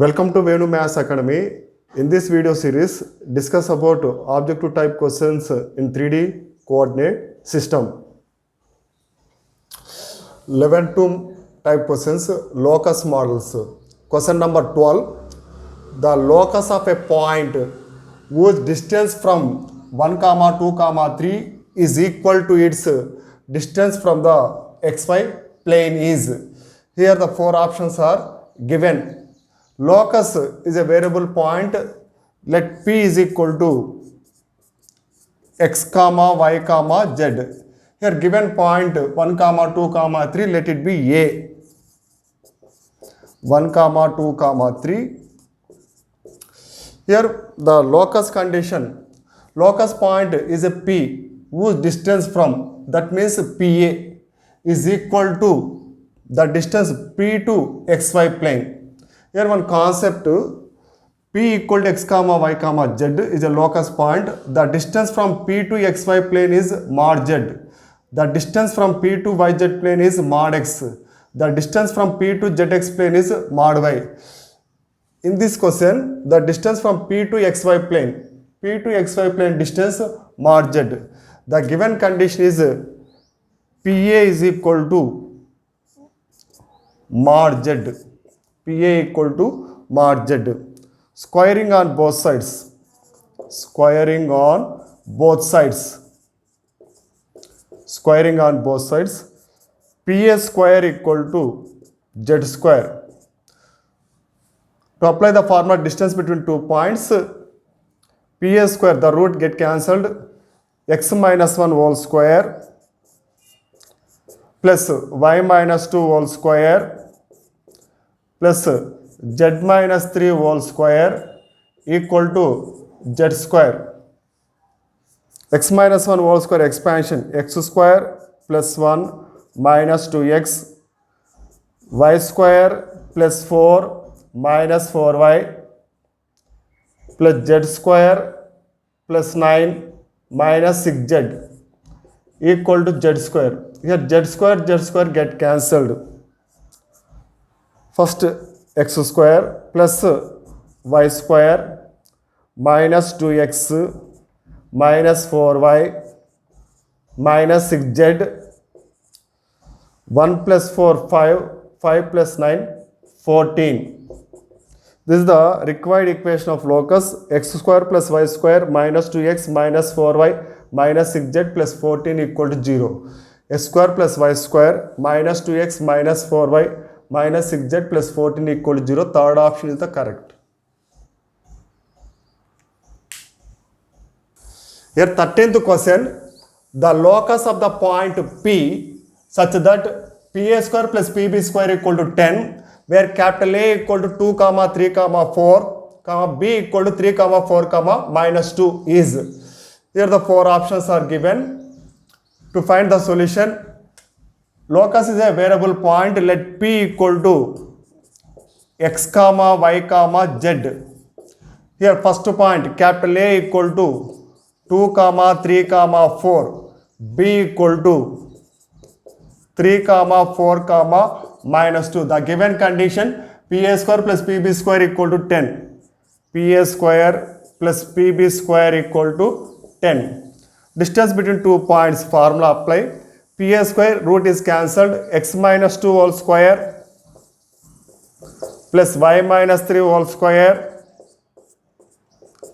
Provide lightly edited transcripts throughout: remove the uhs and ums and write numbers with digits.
Welcome to Venu Maths Academy. In this video series, discuss about objective type questions in 3D coordinate system. 11 type questions, locus models. Question number 12. The locus of a point whose distance from 1, 2, 3 is equal to its distance from the xy plane is. Here the four options are given. Locus is a variable point. Let P is equal to x comma y comma z. Here given point 1 2 3, let it be A. 1 2 3. Here the locus condition. Locus point is a P whose distance from, that means PA, is equal to the distance P to xy plane. Here one concept, P equal to x comma y comma z is a locus point. The distance from P to xy plane is mod z. The distance from P to yz plane is mod x. The distance from P to zx plane is mod y. In this question, the distance from P to xy plane, P to xy plane distance mod z. The given condition is PA is equal to mod z. PA equal to mod z. Squaring on both sides. Squaring on both sides. Squaring on both sides. PA square equal to z square. To apply the formula distance between 2 points, PA square, the root get cancelled, x minus 1 whole square plus y minus 2 whole square plus z minus 3 whole square equal to z square. X minus 1 whole square expansion, x square plus 1 minus 2x, y square plus 4 minus 4y plus z square plus 9 minus 6z equal to z square. Here z square get cancelled. First x square plus y square minus 2x minus 4y minus 6z, 1 plus 4 5, 5 plus 9 14. This is the required equation of locus. X square plus y square minus 2x minus 4y minus 6z plus 14 equal to 0. X square plus y square minus 2x minus 4y minus 6z plus 14 equal to 0. Third option is the correct. Here 13th question. The locus of the point P such that PA square plus PB square equal to 10, where capital A equal to 2, 3, 4, B equal to 3, 4, minus 2 is. Here the four options are given. To find the solution, locus is a variable point. Let P equal to x y z. Here first point, capital A equal to 2, 3, 4. B equal to 3, 4, minus 2. The given condition, PA square plus PB square equal to 10. PA square plus PB square equal to 10. Distance between 2 points, formula apply. PA square, root is cancelled, x minus 2 whole square plus y minus 3 whole square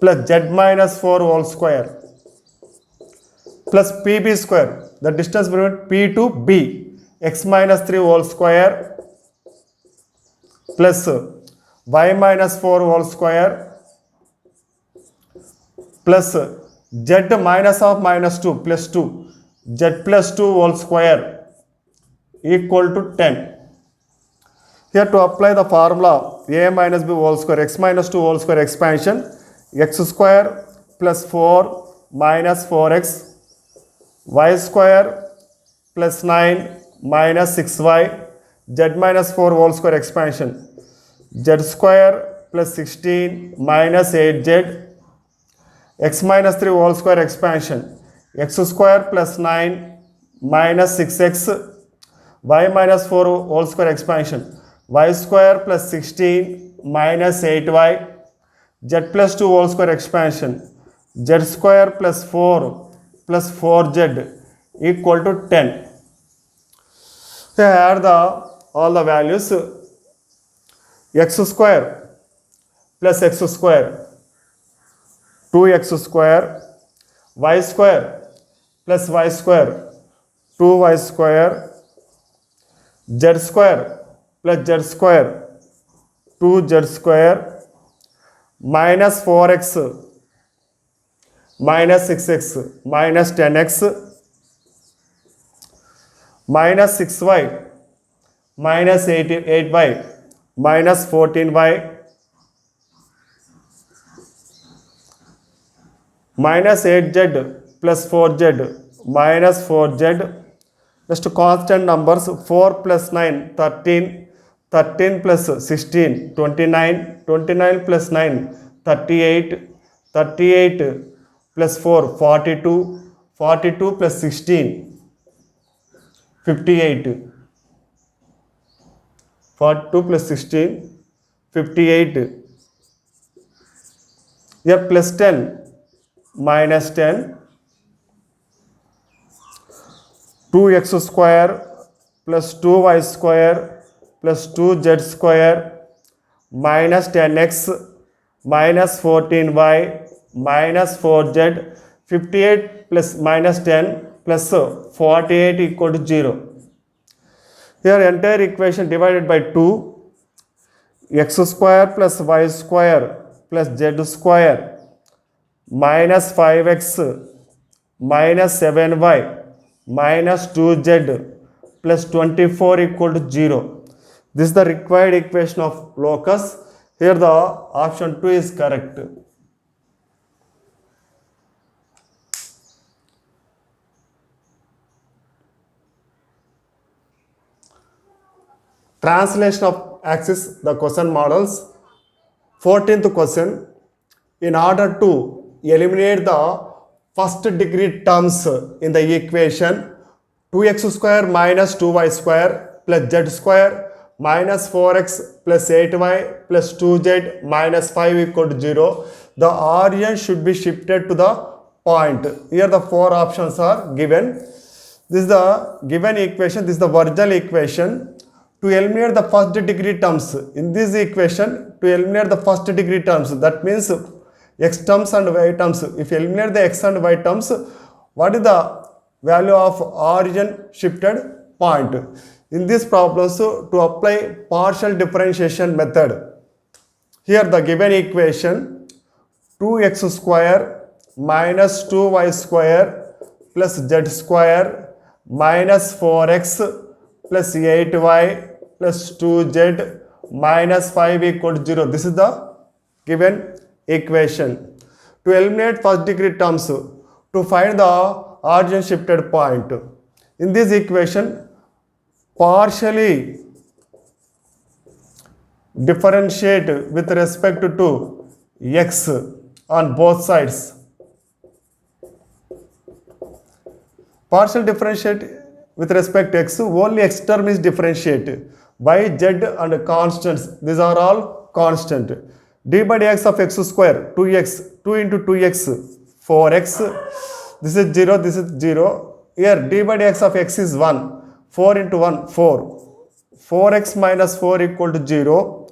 plus z minus 4 whole square plus PB square, the distance between P to B, x minus 3 whole square plus y minus 4 whole square plus z minus of minus 2 plus 2, z plus 2 whole square equal to 10. Here to apply the formula a minus b whole square, x minus 2 whole square expansion, x square plus 4 minus 4x, y square plus 9 minus 6y, z minus 4 whole square expansion, z square plus 16 minus 8z, x minus 3 whole square expansion, x square plus 9 minus 6x, y minus 4 whole square expansion, y square plus 16 minus 8y, z plus 2 whole square expansion, z square plus 4 plus 4z equal to 10. So add all the values, x square plus x square 2x square, y square plus y square 2y square, z square plus z square 2z square, minus 4x minus 6x minus 10x, minus 6y minus 8y minus 14y, minus 8z plus 4z minus 4z. Just constant numbers, 4 plus 9 13, 13 plus 16 29, 29 plus 9 38, 38 plus 4 42, 42 plus 16 58, 42 plus 16 58. Here plus 10 minus 10, 2x square plus 2y square plus 2z square minus 10x minus 14y minus 4z, 58 plus minus 10 plus 48 equal to 0. Here entire equation divided by 2, x square plus y square plus z square minus 5x minus 7y minus 2z plus 24 equal to 0. This is the required equation of locus. Here the option 2 is correct. Translation of axis, the question models. 14th question. In order to eliminate the first degree terms in the equation, 2x square minus 2y square plus z square minus 4x plus 8y plus 2z minus 5 equal to 0, the origin should be shifted to the point. Here the four options are given. This is the given equation, this is the original equation. To eliminate the first degree terms, in this equation, to eliminate the first degree terms, that means x terms and y terms. If you eliminate the x and y terms, what is the value of origin shifted point? In this problem, so to apply partial differentiation method, here the given equation, 2x square minus 2y square plus z square minus 4x plus 8y plus 2z minus 5 equal to 0. This is the given equation. To eliminate first degree terms, to find the origin shifted point, in this equation, partially differentiate with respect to x on both sides. Partial differentiate with respect to x, only x term is differentiated. Y, z and constants, these are all constant. D by dx of x square, 2x, 2 into 2x, 4x, this is 0, this is 0. Here d by dx of x is 1, 4 into 1, 4. 4x minus 4 equal to 0,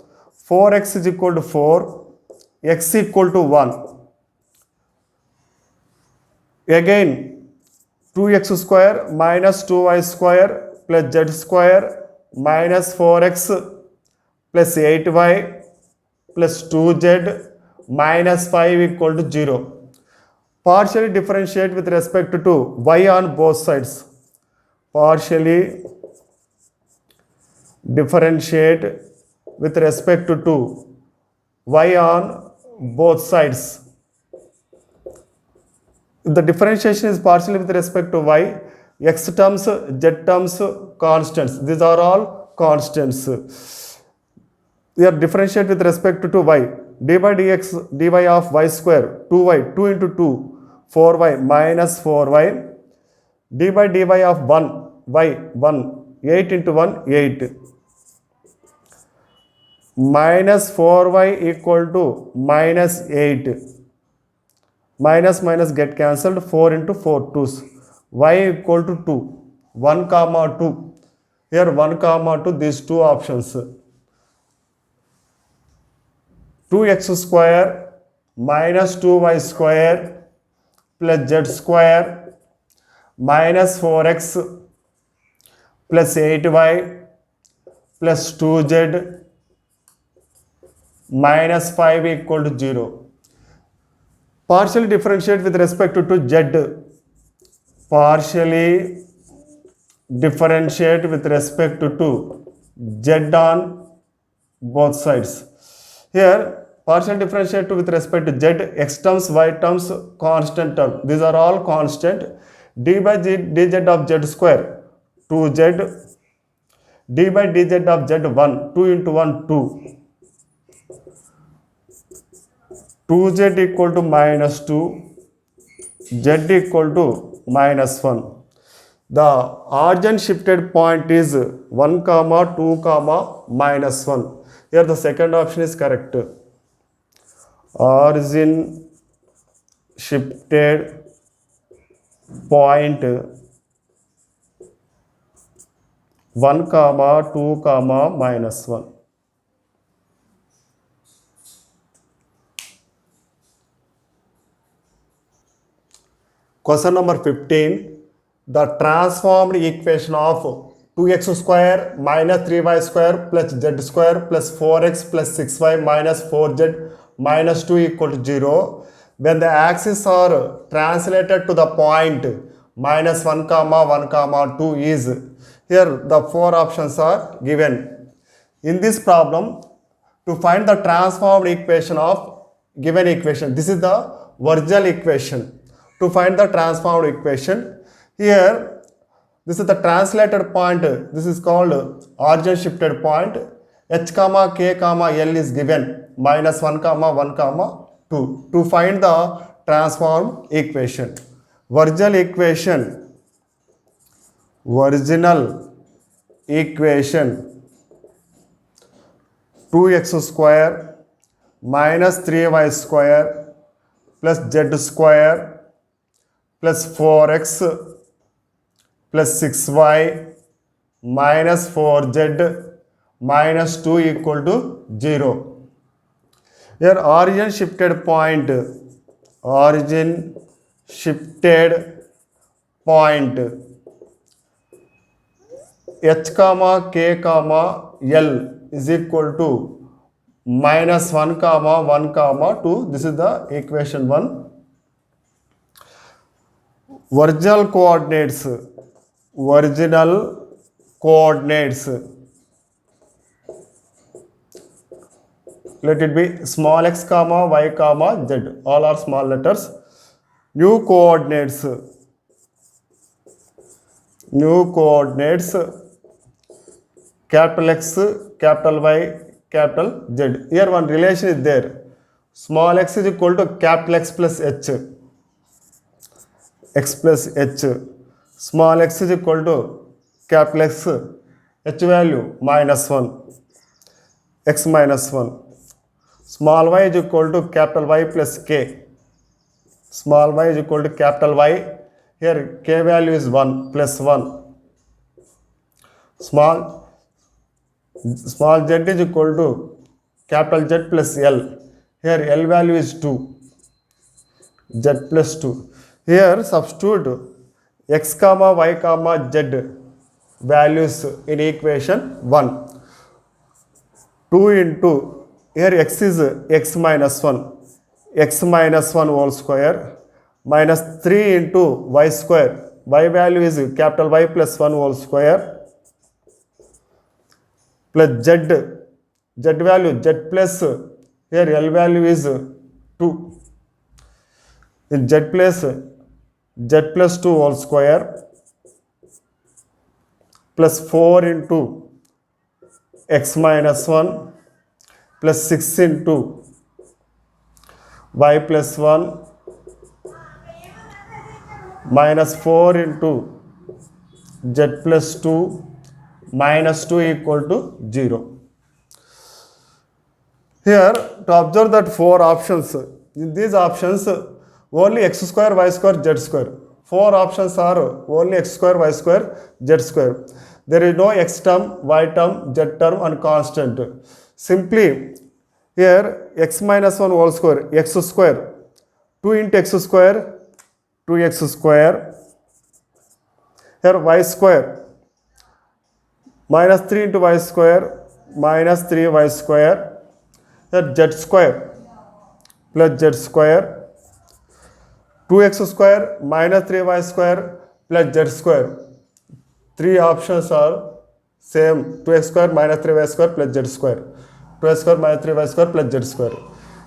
4x is equal to 4, x equal to 1. Again, 2x square minus 2y square plus z square minus 4x plus 8y plus 2z minus 5 equal to 0. Partially differentiate with respect to y on both sides. Partially differentiate with respect to y on both sides. If the differentiation is partially with respect to y, x terms, z terms, constants. These are all constants. We are differentiate with respect to y. D by dx, dy of y square, 2y, 2 into 2, 4y minus 4y. D by dy of 1, y, 1, 8 into 1, 8. minus 4y equal to minus 8. Minus minus get cancelled. 4 into 4 2's. Y equal to 2. 1 comma 2. Here 1 comma 2, these two options. 2x square minus 2y square plus z square minus 4x plus 8y plus 2z minus 5 equal to 0. Partially differentiate with respect to z. Partially differentiate with respect to z on both sides. Here partial differentiate with respect to z, x terms, y terms, constant term. These are all constant. D by dz of z square 2z, d by dz of z 1, 2 into 1 2, 2z equal to minus 2, z equal to minus 1. The origin shifted point is 1 comma 2 comma minus 1. Here the second option is correct. Origin shifted point 1 comma 2 comma minus 1. Question number 15. The transformed equation of 2x square minus 3y square plus z square plus 4x plus 6y minus 4z minus 2 equal to 0 when the axes are translated to the point minus 1 comma 1 comma 2 is. Here the four options are given. In this problem, to find the transformed equation of given equation, this is the original equation. To find the transformed equation, here this is the translated point. This is called origin shifted point. H comma k comma l is given minus 1 comma 1 comma 2. To find the transformed equation, original equation 2x square minus 3y square plus z square plus 4x plus 6y minus 4z minus 2 equal to 0. Here origin shifted point h comma k comma l is equal to minus 1 comma 1 comma 2. This is the equation 1. Original coordinates, let it be small x comma y comma z, all are small letters. New coordinates capital X, capital Y, capital Z. Here one relation is there. Small x is equal to capital X plus h. X plus h. Small x is equal to capital X, h value minus 1, x minus 1. Small y is equal to capital Y plus k. Small y is equal to capital Y. Here k value is 1 plus 1. Small z is equal to capital Z plus L. Here L value is 2. Z plus 2. Here substitute x comma y comma z values in equation 1. 2 into, here x is x minus 1. X minus 1 whole square minus 3 into y square. Y value is capital Y plus 1 whole square plus z value z plus, here L value is 2. In z plus 2 whole square plus 4 into x minus 1 plus 6 into y plus 1 minus 4 into z plus 2 minus 2 equal to 0. Here, to observe that four options, in these options, only x square, y square, z square. Four options are only x square, y square, z square. There is no x term, y term, z term and constant. Simply, here x minus 1 whole square, x square, 2 into x square, 2x square. Here y square, minus 3 into y square, minus 3y square. Here z square plus z square, 2x square minus 3y square plus z square. Three options are same, 2x square minus 3y square plus z square, 2x square minus 3y square plus z square.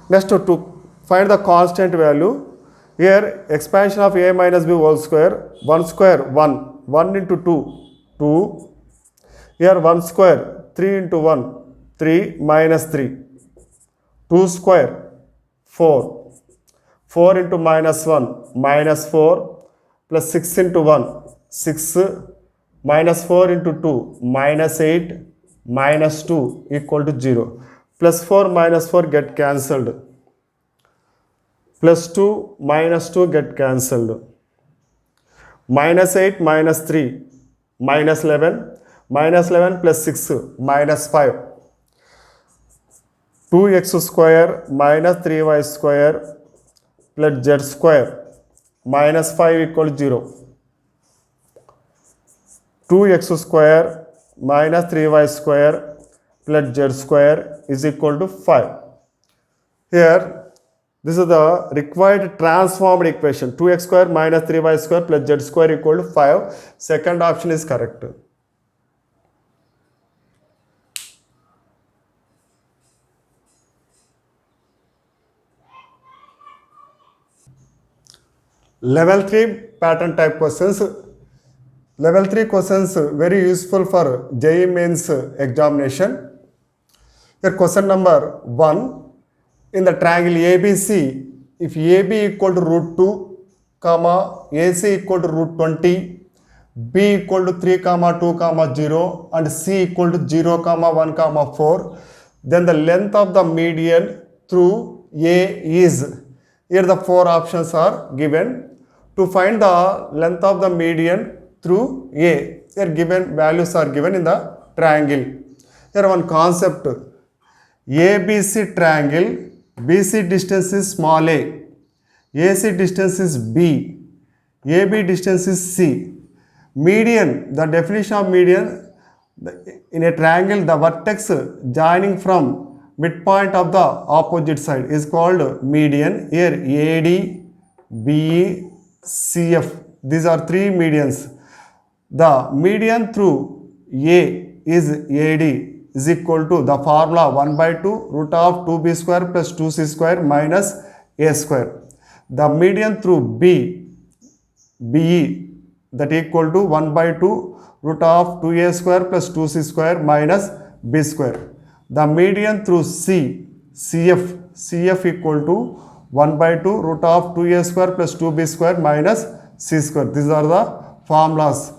Next, to find the constant value, here expansion of a minus b whole square, 1 square 1, 1 into 2, 2. Here 1 square, 3 into 1, 3 minus 3. 2 square, 4. 4 into minus 1, minus 4, plus 6 into 1, 6, minus 4 into 2, minus 8, minus 2 equal to 0. Plus 4 minus 4 get cancelled. Plus 2 minus 2 get cancelled. Minus 8 minus 3, minus 11, minus 11 plus 6, minus 5. 2x square minus 3y square plus z square minus 5 equal to 0. 2x square minus 3y square plus z square is equal to 5. Here, this is the required transformed equation. 2x square minus 3y square plus z square equal to 5. Second option is correct. Level 3 pattern type questions. Level 3 questions very useful for JEE Mains examination. Here question number 1. In the triangle ABC, if AB equal to root 2, comma, AC equal to root 20, B equal to 3, comma 2, comma 0, and C equal to 0, comma 1, comma 4, then the length of the median through A is, here the four options are given. To find the length of the median through A, here given values are given in the triangle. Here one concept, ABC triangle, BC distance is small a, AC distance is B, AB distance is C. Median, the definition of median, in a triangle the vertex joining from midpoint of the opposite side is called median. Here AD, BE, CF, these are three medians. The median through A is AD is equal to the formula 1 by 2 root of 2b square plus 2c square minus a square. The median through B, BE, that equal to 1 by 2 root of 2a square plus 2c square minus b square. The median through C, CF equal to 1 by 2 root of 2a square plus 2b square minus c square. These are the formulas.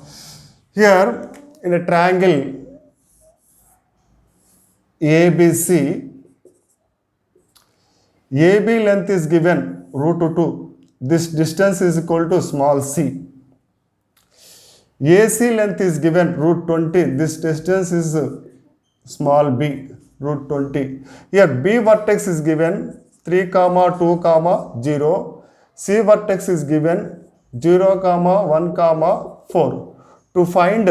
Here in a triangle ABC, AB length is given root 2. This distance is equal to small c. AC length is given root 20. This distance is small b, root 20. Here B vertex is given 3, 2, 0. C vertex is given 0, 1, 4. To find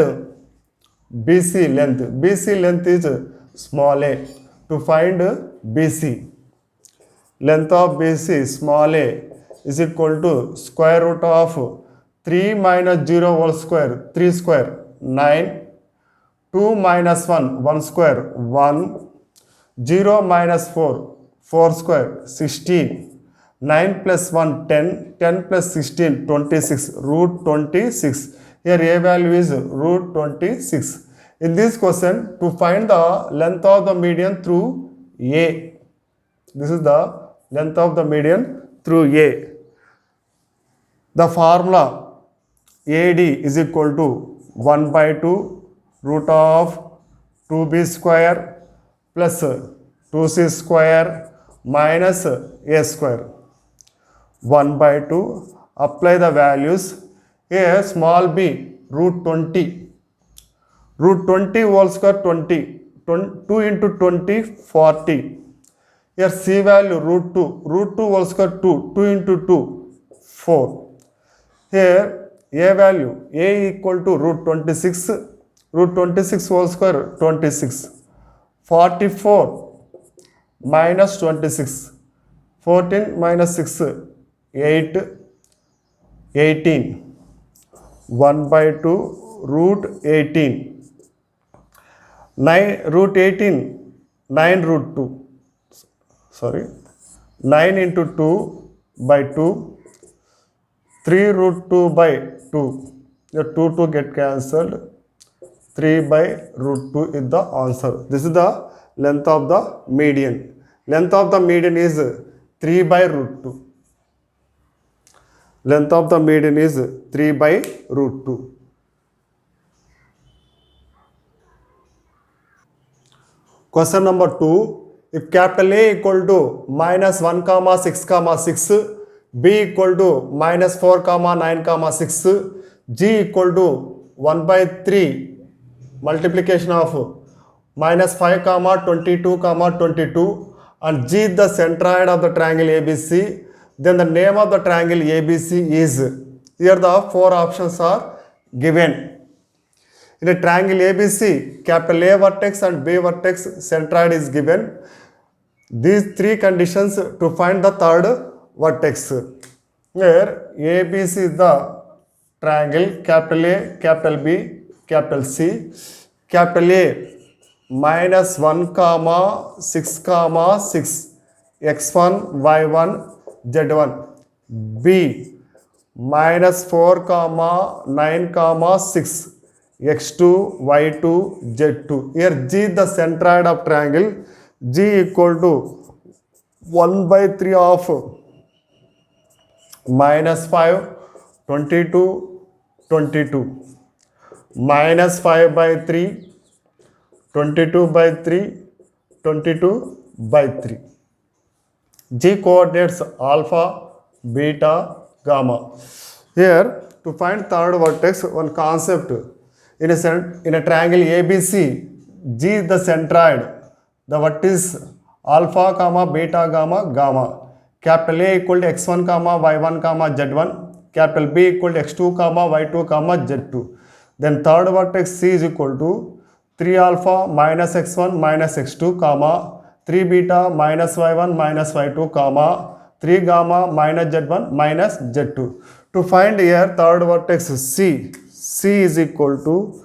BC length is small a. To find BC, length of BC small a is equal to square root of 3 minus 0 whole square, 3 square, 9, 2 minus 1, 1 square, 1, 0 minus 4, 4 square, 16, 9 plus 1, 10, 10 plus 16, 26, root 26. Here A value is root 26. In this question, to find the length of the median through A, this is the length of the median through A. The formula AD is equal to 1 by 2 root of 2b square plus 2c square minus a square. 1 by 2. Apply the values. Here small b root 20. Root 20 whole square 20. 2 into 20 40. Here c value root 2. Root 2 whole square 2. 2 into 2 4. Here a value a equal to root 26. Root 26 whole square 26. 44 minus 26. 14 minus 6 8. 18. 1 by 2 root 18. 9 root 18. 9 root 2. Sorry. 9 into 2 by 2. 3 root 2 by 2. The 2 get cancelled. 3 by root 2 is the answer. This is the length of the median. Length of the median is 3 by root 2. Length of the median is 3 by root 2. Question number 2. If capital A equal to minus 1 comma 6 comma 6, B equal to minus 4 comma 9 comma 6, G equal to 1 by 3 multiplication of minus 5 comma 22 comma 22, and G is the centroid of the triangle ABC, then the name of the triangle ABC is, here the 4 options are given. In a triangle ABC, capital A vertex and B vertex centroid is given. These 3 conditions to find the third vertex. Here ABC is the triangle capital A, capital B, capital C. Capital A minus 1 comma 6 comma 6 x1 y1 z1. B minus 4 comma 9 comma 6 x2 y2 z2. Here G the centroid of triangle. G equal to 1 by 3 of minus 5 22 22 minus 5 by 3 22 by 3 22 by 3. G coordinates alpha, beta, gamma. Here to find third vertex, one concept in a triangle ABC, G is the centroid. The vertex alpha, comma, beta, gamma, gamma. Capital A equal to x1, comma, y1, comma, z1. Capital B equal to x2, comma, y2, comma, z2. Then third vertex C is equal to 3 alpha minus x1 minus x2, comma, 3 beta minus y1 minus y2, comma, 3 gamma minus z1 minus z2. To find here third vertex C, C is equal to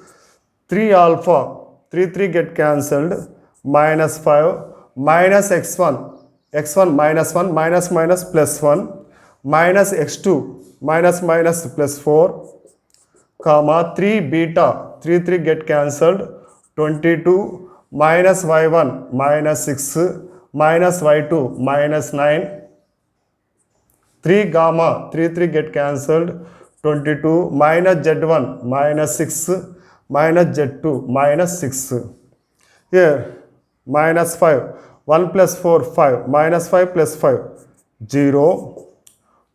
3 alpha, 3 get cancelled, minus 5 minus x1, x1 minus 1 minus minus plus 1 minus x2 minus minus plus 4, comma 3 beta, 3 get cancelled, 22 minus y1 minus 6 minus y2 minus 9, 3 gamma, 3 get cancelled, 22 minus z1 minus 6 minus z2 minus 6. Here minus 5, 1 plus 4 5, minus 5 plus 5 0,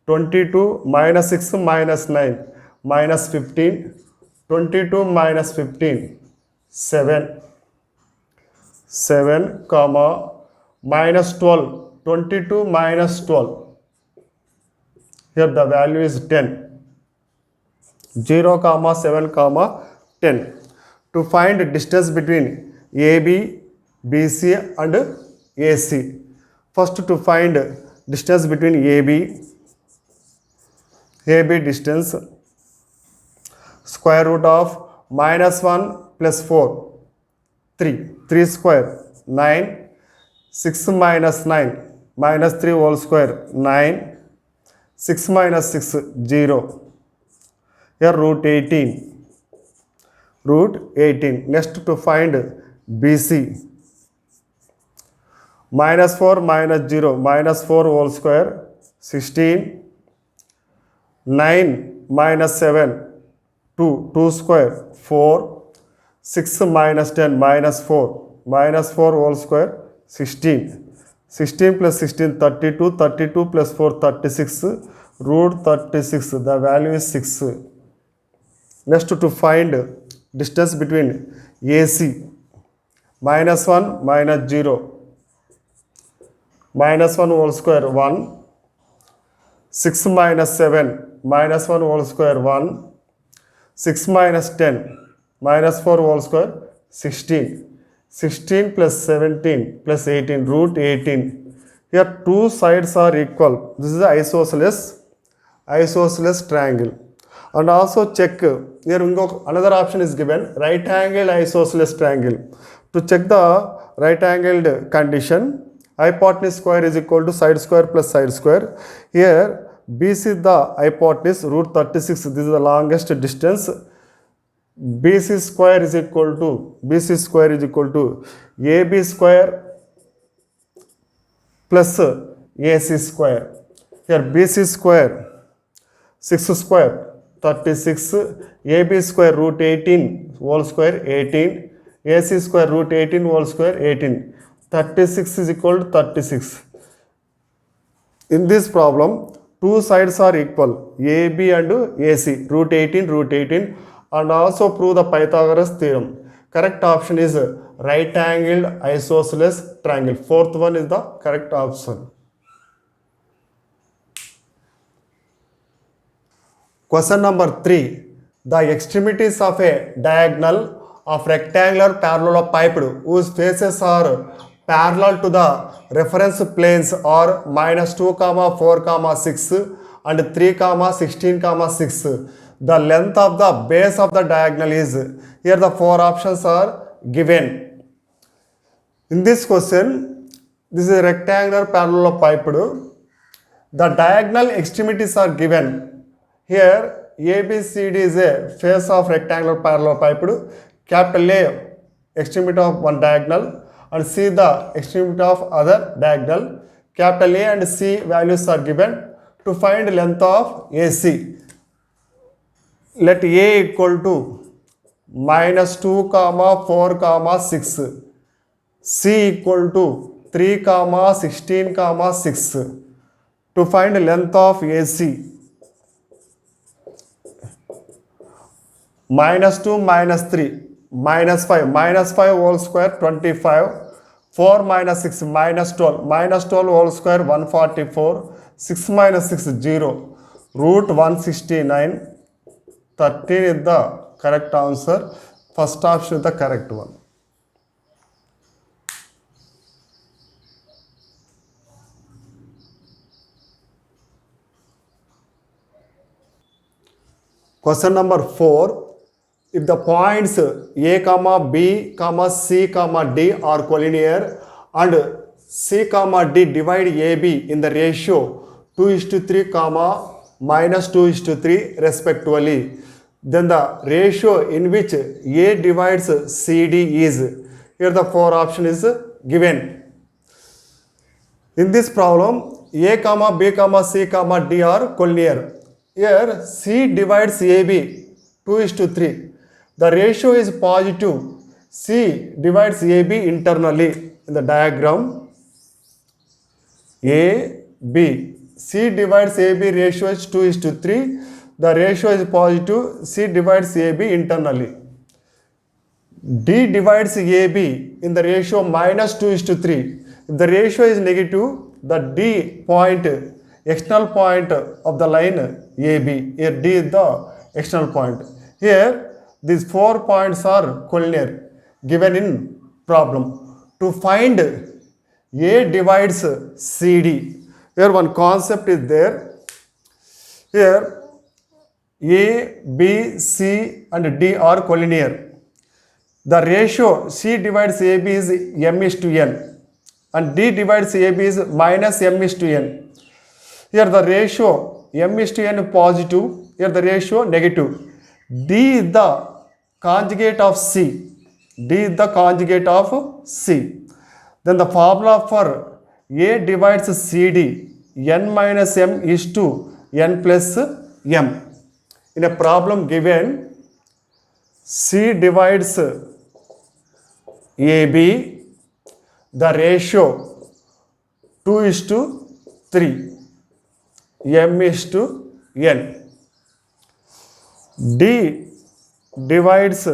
22 minus 6 minus 9 minus 15, 22 minus 15 7, 7 comma minus 12, 22 minus 12. Here the value is 10, 0 comma 7 comma 10. To find distance between AB, BC and AC. First to find distance between AB distance, square root of minus 1 plus 4, 3 square, 9, 6 minus 9, minus 3 whole square, 9, 6 minus 6, 0. Here root 18. Next to find BC, minus 4 minus 0, minus 4 whole square, 16, 9 minus 7, 2 square, 4, 6 minus 10, minus 4 whole square, 16 plus 16, 32, 32 plus 4, 36, root 36, the value is 6. Next, to find distance between AC, minus 1 minus 0, minus 1 whole square 1, 6 minus 7, minus 1 whole square 1, 6 minus 10, minus 4 whole square 16. 16 plus 17 plus 18, root 18. Here two sides are equal. This is the isosceles triangle. And also check, here another option is given, right angled isosceles triangle. To check the right angled condition, hypotenuse square is equal to side square plus side square. Here BC is the hypotenuse, root 36, this is the longest distance. BC square is equal to AB square plus AC square. Here BC square 6 square 36, AB square root 18 whole square 18, AC square root 18 whole square 18. 36 is equal to 36. In this problem, two sides are equal, AB and AC, root 18, and also prove the Pythagoras theorem. Correct option is right angled isosceles triangle. Fourth one is the correct option. Question number 3. The extremities of a diagonal of rectangular parallelepiped whose faces are parallel to the reference planes are minus 2, 4, 6 and 3, 16, 6. The length of the base of the diagonal is, here the four options are given. In this question, this is a rectangular parallelepiped. The diagonal extremities are given. Here ABCD is a face of rectangular parallelepiped. Capital A extremity of one diagonal and C the extremity of other diagonal. Capital A and C values are given. To find length of AC, let A equal to minus 2, 4, 6. C equal to 3, 16, 6. To find length of AC, minus 2 minus 3, minus 5 whole square 25, 4 minus 6 minus 12 whole square 144, 6 minus 6 0, root 169. 13 is the correct answer. First option is the correct one. Question number 4. If the points A, B, C, D are collinear and C, D divide AB in the ratio 2:3, minus 2:3 respectively, then the ratio in which A divides CD is, here the four option is given. In this problem, A, B, C, D are collinear. Here C divides AB 2:3. The ratio is positive. C divides AB internally in the diagram. A, B. C divides AB ratio is 2:3. The ratio is positive. C divides AB internally. D divides AB in the ratio minus 2:3. If the ratio is negative, the D point, external point of the line AB. Here D is the external point. Here these 4 points are collinear given in problem. To find A divides CD, here one concept is there. Here A, B, C and D are collinear. The ratio C divides AB is m:n and D divides AB is minus m:n. Here the ratio m:n positive, here the ratio negative. D is the conjugate of C. D is the conjugate of C. Then the formula for A divides CD, n minus m is to n plus m. In a problem given, C divides AB, the ratio 2:3, m/n. D divides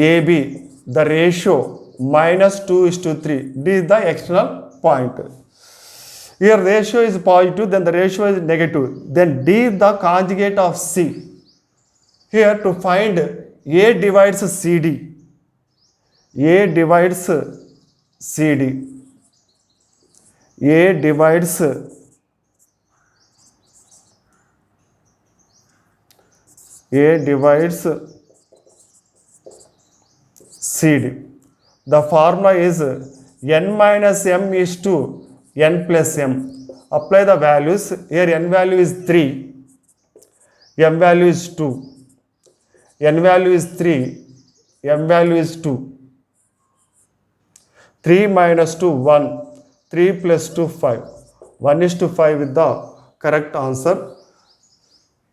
AB, the ratio -2:3. D is the external point. Here ratio is positive, then the ratio is negative. Then D is the conjugate of C. Here to find A divides CD. A divides CD. A divides CD. The formula is n minus m is to n plus m. Apply the values. Here n value is 3, m value is 2, n value is 3, m value is 2. 3 minus 2, 1. 3 plus 2, 5. 1:5 with the correct answer.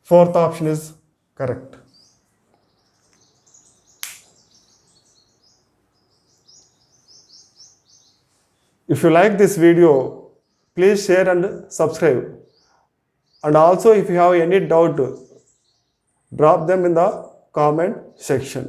Fourth option is correct. If you like this video, please share and subscribe. And also if you have any doubt, drop them in the comment section.